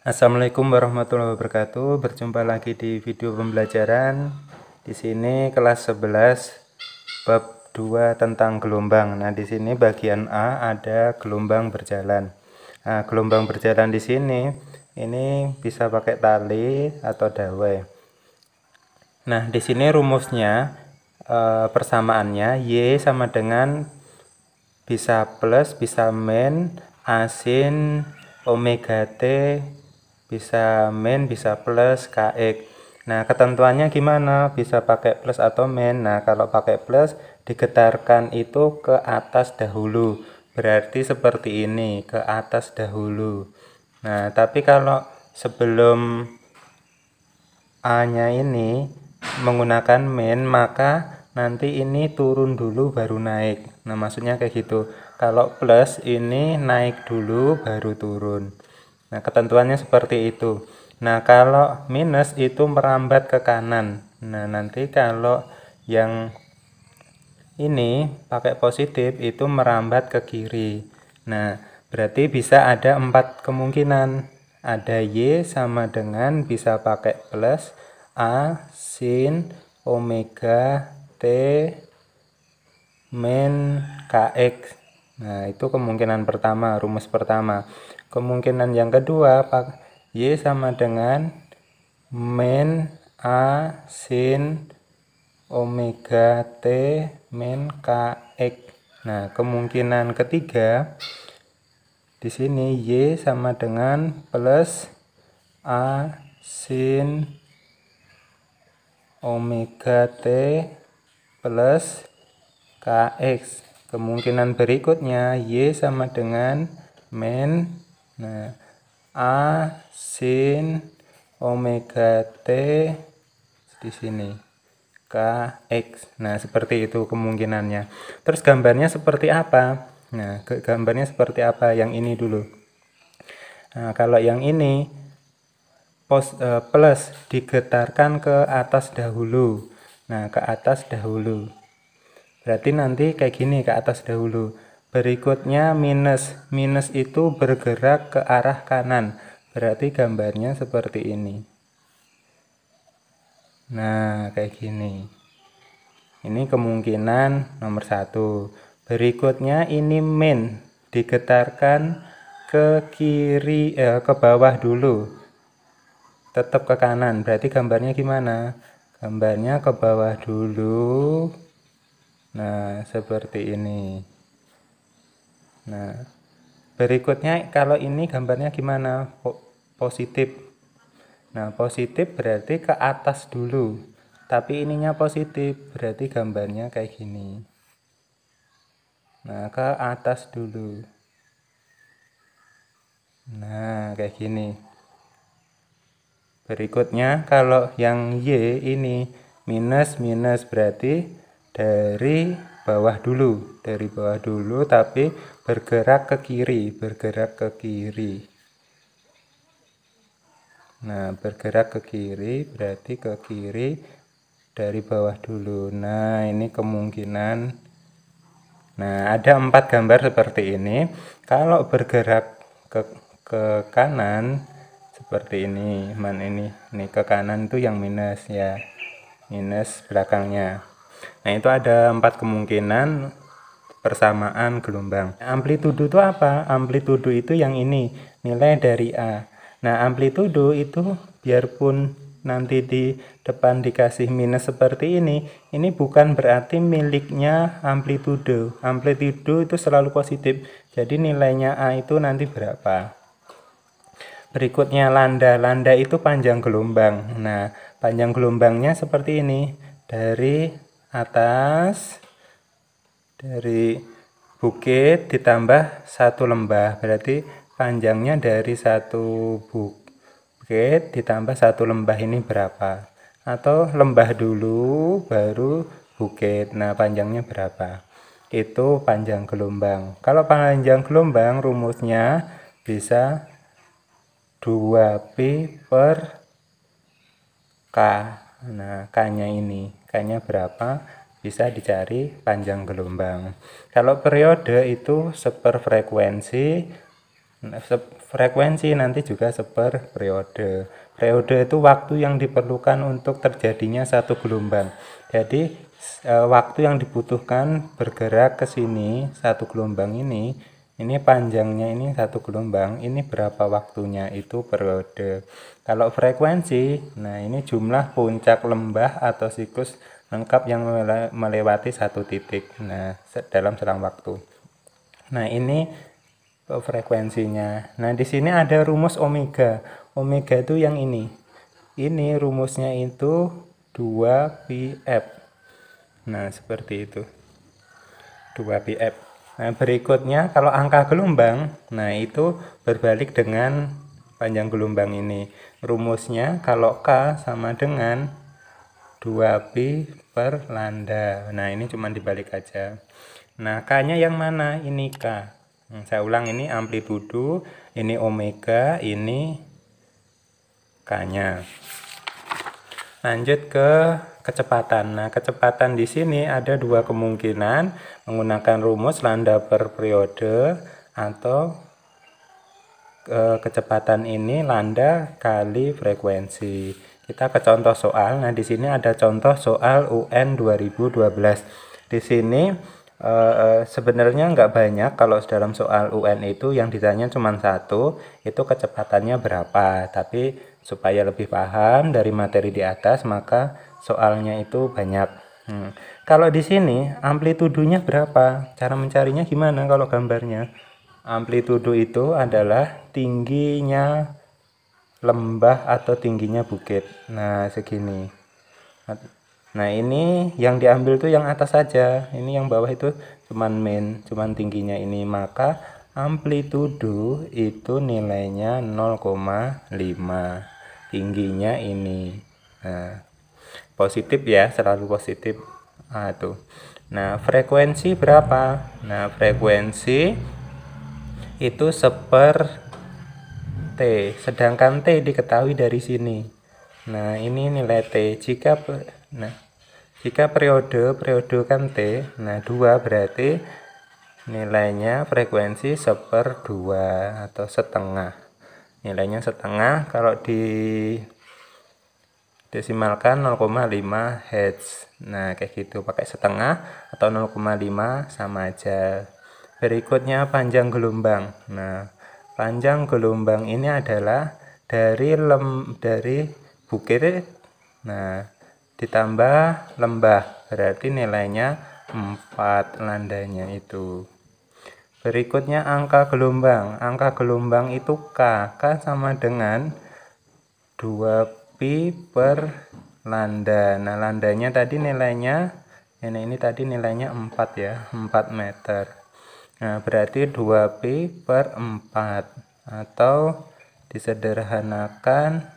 Assalamualaikum warahmatullahi wabarakatuh. Berjumpa lagi di video pembelajaran. Di sini kelas 11 bab 2 tentang gelombang. Nah, di sini bagian A ada gelombang berjalan. Nah, gelombang berjalan di sini ini bisa pakai tali atau dawai. Nah, di sini rumusnya persamaannya Y sama dengan bisa plus, bisa min, A sin omega T, bisa min, bisa plus, kx. Nah, ketentuannya gimana? Bisa pakai plus atau min. Nah, kalau pakai plus, digetarkan itu ke atas dahulu. Berarti seperti ini, ke atas dahulu. Nah, tapi kalau sebelum A-nya ini menggunakan min, maka nanti ini turun dulu baru naik. Nah, maksudnya kayak gitu. Kalau plus ini naik dulu baru turun. Nah, ketentuannya seperti itu. Nah, kalau minus itu merambat ke kanan. Nah, nanti kalau yang ini pakai positif itu merambat ke kiri. Nah, berarti bisa ada 4 kemungkinan. Ada Y sama dengan bisa pakai plus A sin omega T min kx. Nah, itu kemungkinan pertama, rumus pertama. Kemungkinan yang kedua, Y sama dengan min A sin omega T min kx. Nah, kemungkinan ketiga di sini Y sama dengan plus A sin omega T plus kx. Kemungkinan berikutnya Y sama dengan min A sin omega T di sini kx. Nah, seperti itu kemungkinannya. Terus gambarnya seperti apa? Nah, gambarnya seperti apa? Yang ini dulu. Nah, kalau yang ini plus digetarkan ke atas dahulu. Nah, ke atas dahulu. Berarti nanti kayak gini, ke atas dahulu. Berikutnya minus. Minus itu bergerak ke arah kanan. Berarti gambarnya seperti ini. Nah, kayak gini. Ini kemungkinan nomor 1. Berikutnya ini min, digetarkan ke kiri, ke bawah dulu. Tetap ke kanan. Berarti gambarnya gimana? Gambarnya ke bawah dulu. Nah, seperti ini. Nah, berikutnya kalau ini gambarnya gimana? Positif. Nah, positif berarti ke atas dulu. Tapi ininya positif, berarti gambarnya kayak gini. Nah, ke atas dulu. Nah, kayak gini. Berikutnya, kalau yang Y ini minus, berarti dari bawah dulu. Dari bawah dulu, tapi bergerak ke kiri. Bergerak ke kiri. Nah, bergerak ke kiri, berarti ke kiri dari bawah dulu. Nah, ini kemungkinan. Nah, ada 4 gambar seperti ini. Kalau bergerak ke kanan seperti ini, ini ke kanan itu yang minus ya. Minus belakangnya. Nah, itu ada 4 kemungkinan persamaan gelombang. Amplitudo itu apa? Amplitudo itu yang ini, nilai dari A. Nah, amplitudo itu biarpun nanti di depan dikasih minus seperti ini bukan berarti miliknya amplitudo. Amplitudo itu selalu positif. Jadi nilainya A itu nanti berapa? Berikutnya lambda. Lambda itu panjang gelombang. Nah, panjang gelombangnya seperti ini. Dari atas, dari bukit ditambah 1 lembah. Berarti panjangnya dari 1 bukit ditambah 1 lembah ini berapa? Atau lembah dulu baru bukit. Nah, panjangnya berapa? Itu panjang gelombang. Kalau panjang gelombang rumusnya bisa 2P per K. Nah, K-nya ini. K-nya berapa? Bisa dicari panjang gelombang. Kalau periode itu seper frekuensi Nah, frekuensi nanti juga seper periode. Periode itu waktu yang diperlukan untuk terjadinya satu gelombang. Jadi waktu yang dibutuhkan bergerak ke sini satu gelombang ini panjangnya ini satu gelombang, ini berapa waktunya, itu periode. Kalau frekuensi, nah ini jumlah puncak lembah atau siklus lengkap yang melewati satu titik, nah dalam selang waktu. Nah ini frekuensinya. Nah di sini ada rumus omega. Omega itu yang ini. Ini rumusnya itu 2πf. Nah seperti itu, 2πf. Nah berikutnya kalau angka gelombang, nah itu berbalik dengan panjang gelombang ini. Rumusnya kalau K sama dengan 2pi per lambda. Nah ini cuma dibalik aja. Nah K nya yang mana? Ini K. Saya ulang, ini amplitudo, ini omega, ini K nya. Lanjut ke kecepatan. Nah, kecepatan di sini ada dua kemungkinan, menggunakan rumus lambda per periode atau kecepatan ini lambda kali frekuensi. Kita ke contoh soal. Nah, di sini ada contoh soal UN 2012. Di sini sebenarnya nggak banyak, kalau dalam soal UN itu yang ditanya cuma satu, itu kecepatannya berapa. Tapi supaya lebih paham dari materi di atas, maka soalnya itu banyak. Kalau di sini amplitudonya berapa? Cara mencarinya gimana kalau gambarnya? Amplitudo itu adalah tingginya lembah atau tingginya bukit. Nah, segini. Nah, ini yang diambil tuh yang atas saja. Ini yang bawah itu cuman tingginya ini. Maka amplitudo itu nilainya 0,5. Tingginya ini. Nah, positif ya, selalu positif. Tuh. Nah, frekuensi berapa? Nah, frekuensi itu seper T, sedangkan T diketahui dari sini. Nah, ini nilai T. Jika periode kan T, nah 2 berarti nilainya frekuensi seper 2 atau setengah. Nilainya setengah, kalau di desimalkan 0,5 Hz. Nah, kayak gitu, pakai setengah atau 0,5 sama aja. Berikutnya panjang gelombang. Nah, panjang gelombang ini adalah dari bukit, nah ditambah lembah, berarti nilainya 4 landanya itu. Berikutnya angka gelombang. Angka gelombang itu K. K sama dengan 2pi per lambda. Nah, lambdanya tadi nilainya, ini tadi nilainya 4 ya, 4 meter. Nah, berarti 2pi per 4, atau disederhanakan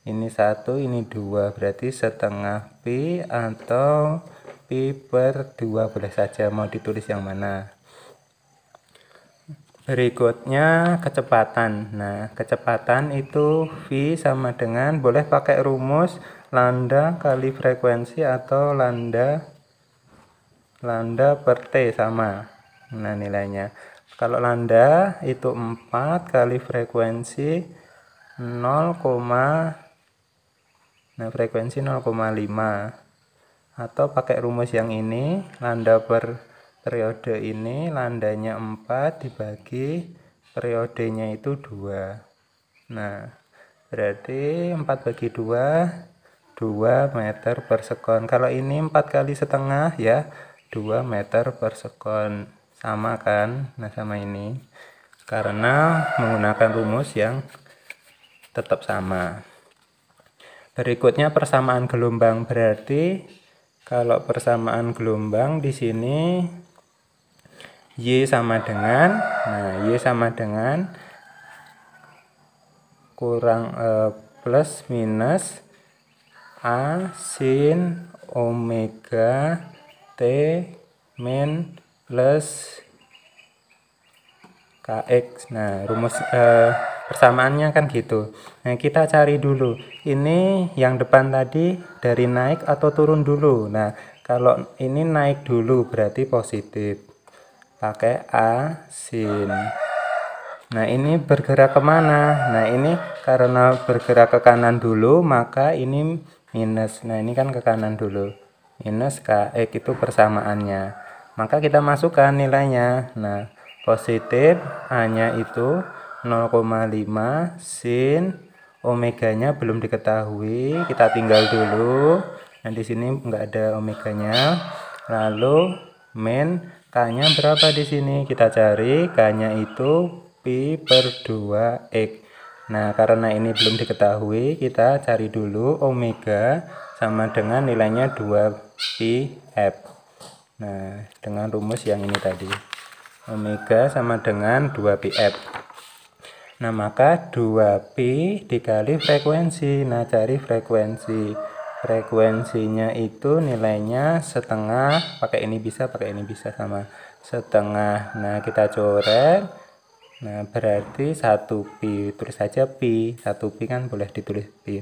ini 1, ini 2, berarti setengah pi atau pi per 2, boleh saja mau ditulis yang mana. Berikutnya kecepatan. Nah, kecepatan itu V sama dengan, boleh pakai rumus lambda kali frekuensi atau lambda per T sama. Nah, nilainya. Kalau lambda itu 4 kali frekuensi 0, nah frekuensi 0,5. Atau pakai rumus yang ini, lambda per periode ini, lambdanya 4 dibagi periodenya itu 2. Nah, berarti 4 bagi 2, 2 meter per sekon. Kalau ini 4 kali setengah ya, 2 meter per sekon. Sama kan? Nah, sama ini. Karena menggunakan rumus yang tetap sama. Berikutnya persamaan gelombang, berarti kalau persamaan gelombang di sini Y sama dengan, nah Y sama dengan kurang plus minus A sin omega T min plus KX. Nah, rumus persamaannya kan gitu. Nah, kita cari dulu. Ini yang depan tadi dari naik atau turun dulu. Nah, kalau ini naik dulu berarti positif. Pakai A sin. Nah, ini bergerak kemana? Nah, ini karena bergerak ke kanan dulu, maka ini minus. Nah, ini kan ke kanan dulu. Minus Kx itu persamaannya. Maka kita masukkan nilainya. Nah, positif A-nya itu 0,5 sin omeganya belum diketahui. Kita tinggal dulu. Nah, di sini enggak ada omeganya. Lalu min K-nya berapa di sini? Kita cari K-nya itu pi per 2x. Nah, karena ini belum diketahui, kita cari dulu omega sama dengan nilainya 2pi f. Nah, dengan rumus yang ini tadi. Omega sama dengan 2pi f. Nah, maka 2pi dikali frekuensi. Nah, cari frekuensi. Frekuensinya itu nilainya setengah, pakai ini bisa sama setengah. Nah, kita coret. Nah, berarti 1pi, tulis saja pi, 1pi kan boleh ditulis pi.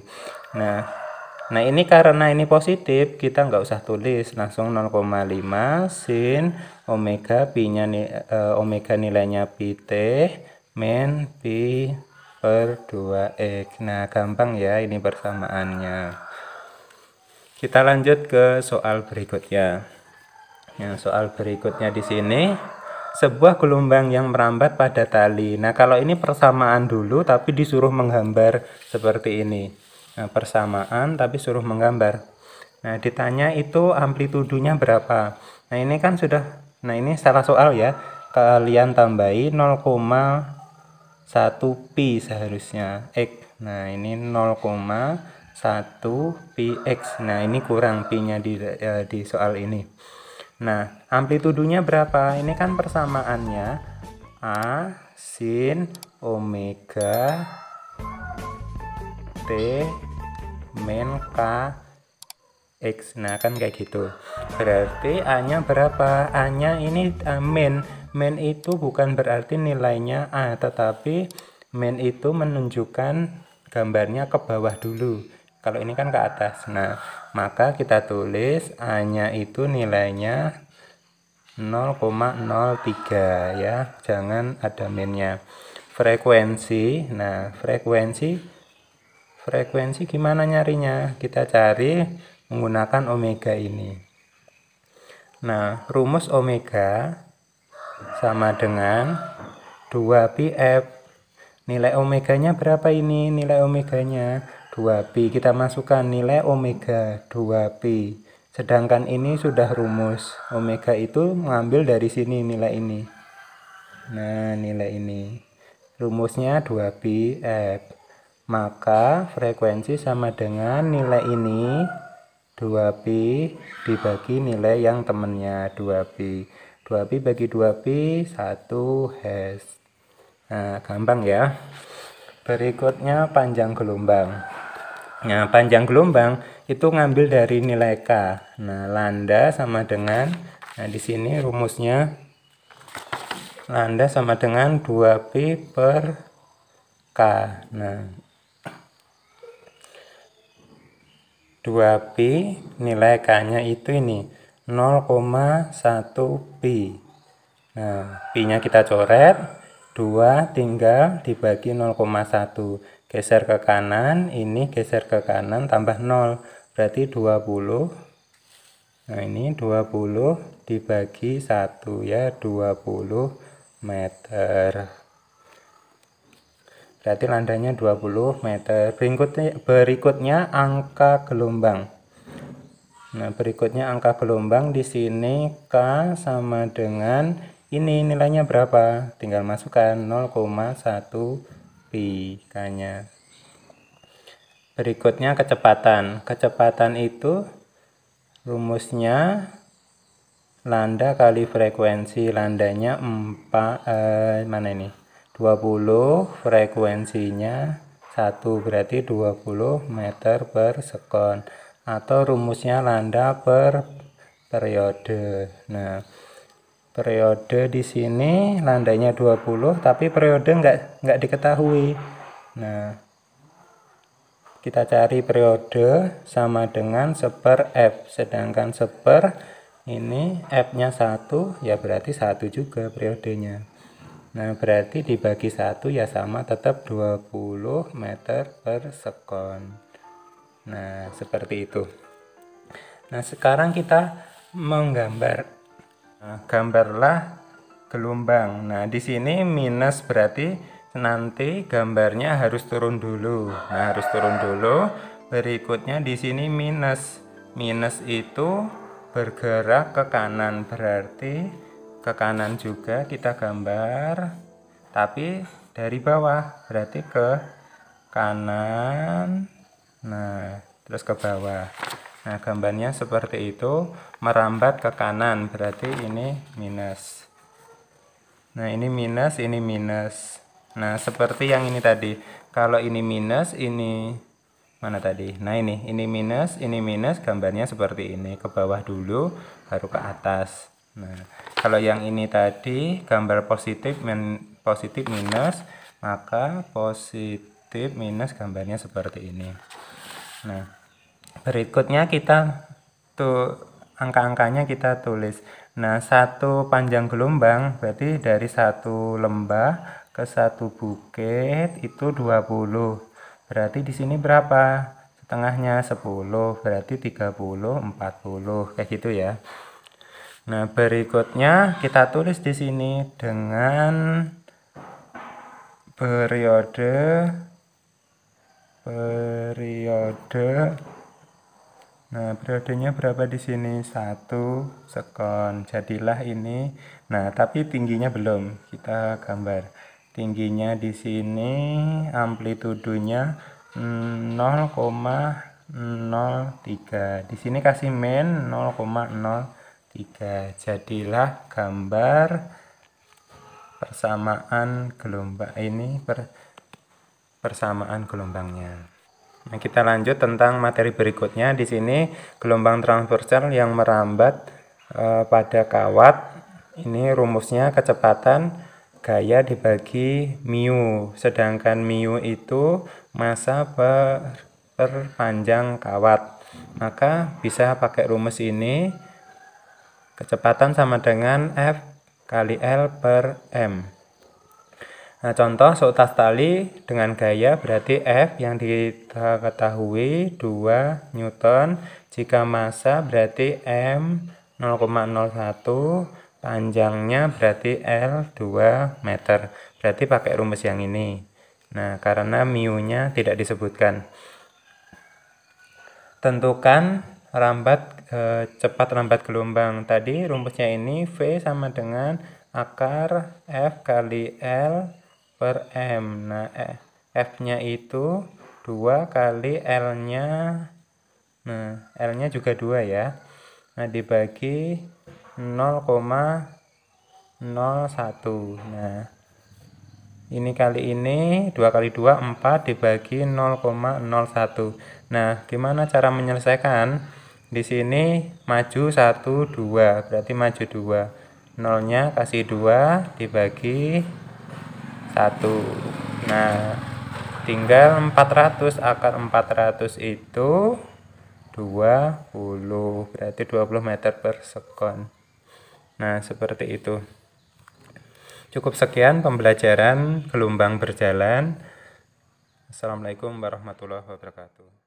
Nah ini karena ini positif, kita nggak usah tulis, langsung 0,5 sin omega, pi-nya omega nilainya pi t min pi per 2x. Nah, gampang ya ini persamaannya. Kita lanjut ke soal berikutnya. Nah, soal berikutnya di sini sebuah gelombang yang merambat pada tali. Nah, kalau ini persamaan dulu tapi disuruh menggambar seperti ini. Nah, persamaan tapi suruh menggambar. Nah, ditanya itu amplitudonya berapa. Nah, ini kan sudah, nah ini salah soal ya. Kalian tambahi 0,1 pi seharusnya x. Nah, ini 0,1 pi x. Nah, ini kurang pi-nya di soal ini. Nah, amplitudonya berapa? Ini kan persamaannya A sin omega T min K X. Nah, kan kayak gitu. Berarti A-nya berapa? A-nya ini min. Min itu bukan berarti nilainya A, tetapi min itu menunjukkan gambarnya ke bawah dulu. Kalau ini kan ke atas. Nah, maka kita tulis A-nya itu nilainya 0,03 ya. Jangan ada minnya. Frekuensi. Nah, frekuensi gimana nyarinya? Kita cari menggunakan omega ini. Nah, rumus omega sama dengan 2pi f. Nilai omeganya berapa ini? Nilai omeganya 2pi. Kita masukkan nilai omega 2pi. Sedangkan ini sudah rumus. Omega itu mengambil dari sini nilai ini. Nah, nilai ini. Rumusnya 2pi f. Maka frekuensi sama dengan nilai ini 2pi dibagi nilai yang temennya 2pi. 2pi bagi 2pi 1 hash. Nah, gampang ya. Berikutnya panjang gelombang. Nah, panjang gelombang itu ngambil dari nilai K. Nah, lambda sama dengan, nah di sini rumusnya lambda sama dengan 2pi per K. Nah, 2pi nilai K-nya itu ini 0,1 pi. Nah, pi-nya kita coret, 2 tinggal dibagi 0,1. Geser ke kanan, ini geser ke kanan tambah 0. Berarti 20. Nah, ini 20 dibagi 1 ya, 20 meter. Berarti landanya 20 meter. Berikutnya angka gelombang. Nah, berikutnya angka gelombang di sini K sama dengan ini nilainya berapa? Tinggal masukkan 0,1 pi K-nya. Berikutnya kecepatan. Kecepatan itu rumusnya lambda kali frekuensi. Lambdanya 4 mana ini? 20, frekuensinya 1, berarti 20 meter per sekon. Atau rumusnya lambda per periode. Nah, periode di sini lambdanya 20, tapi periode nggak diketahui. Nah, kita cari periode sama dengan seper F. Sedangkan seper ini F-nya 1, ya berarti 1 juga periodenya. Nah, berarti dibagi 1 ya sama tetap 20 meter per sekon. Nah, seperti itu. Nah, sekarang kita menggambar. Nah, gambarlah gelombang. Nah, di sini minus berarti nanti gambarnya harus turun dulu. Nah, harus turun dulu. Berikutnya di sini minus. Minus itu bergerak ke kanan, berarti ke kanan juga kita gambar, tapi dari bawah, berarti ke kanan. Nah, terus ke bawah. Nah, gambarnya seperti itu, merambat ke kanan, berarti ini minus. Nah, ini minus, ini minus. Nah, seperti yang ini tadi. Kalau ini minus, ini mana tadi? Nah, ini minus, gambarnya seperti ini. Ke bawah dulu, baru ke atas. Nah, kalau yang ini tadi gambar positif minus, maka positif minus gambarnya seperti ini. Nah, berikutnya kita angka-angkanya kita tulis. Nah, satu panjang gelombang berarti dari satu lembah ke satu bukit itu 20. Berarti di sini berapa? Setengahnya 10, berarti 30, 40 kayak gitu ya. Nah, berikutnya kita tulis di sini dengan periode. Nah, periodenya berapa di sini? 1 sekon. Jadilah ini. Nah, tapi tingginya belum. Kita gambar. Tingginya di sini amplitudonya 0,03. Di sini kasih min 0,03. Jadilah gambar persamaan gelombang ini persamaan gelombangnya. Nah, kita lanjut tentang materi berikutnya. Di sini gelombang transversal yang merambat pada kawat. Ini rumusnya kecepatan gaya dibagi mu. Sedangkan mu itu massa per panjang kawat. Maka bisa pakai rumus ini. Kecepatan sama dengan F kali L per M. Nah, contoh seutas tali dengan gaya berarti F yang kita ketahui 2 Newton. Jika massa berarti M 0,01, panjangnya berarti L 2 meter. Berarti pakai rumus yang ini. Nah, karena mu-nya tidak disebutkan. Tentukan cepat rambat gelombang. Tadi rumusnya ini V sama dengan akar F kali L per M. Nah, F-nya itu 2 kali L-nya. Nah, L-nya juga 2 ya. Nah, dibagi 0,01. Nah, ini kali ini 2 kali 2 4 dibagi 0,01. Nah, gimana cara menyelesaikan? Di sini maju 1 2, berarti maju 2. Nolnya kasih 2 dibagi 1. Nah, tinggal 400. Akar 400 itu 20, berarti 20 meter per sekon. Nah, seperti itu. Cukup sekian pembelajaran gelombang berjalan. Assalamualaikum warahmatullahi wabarakatuh.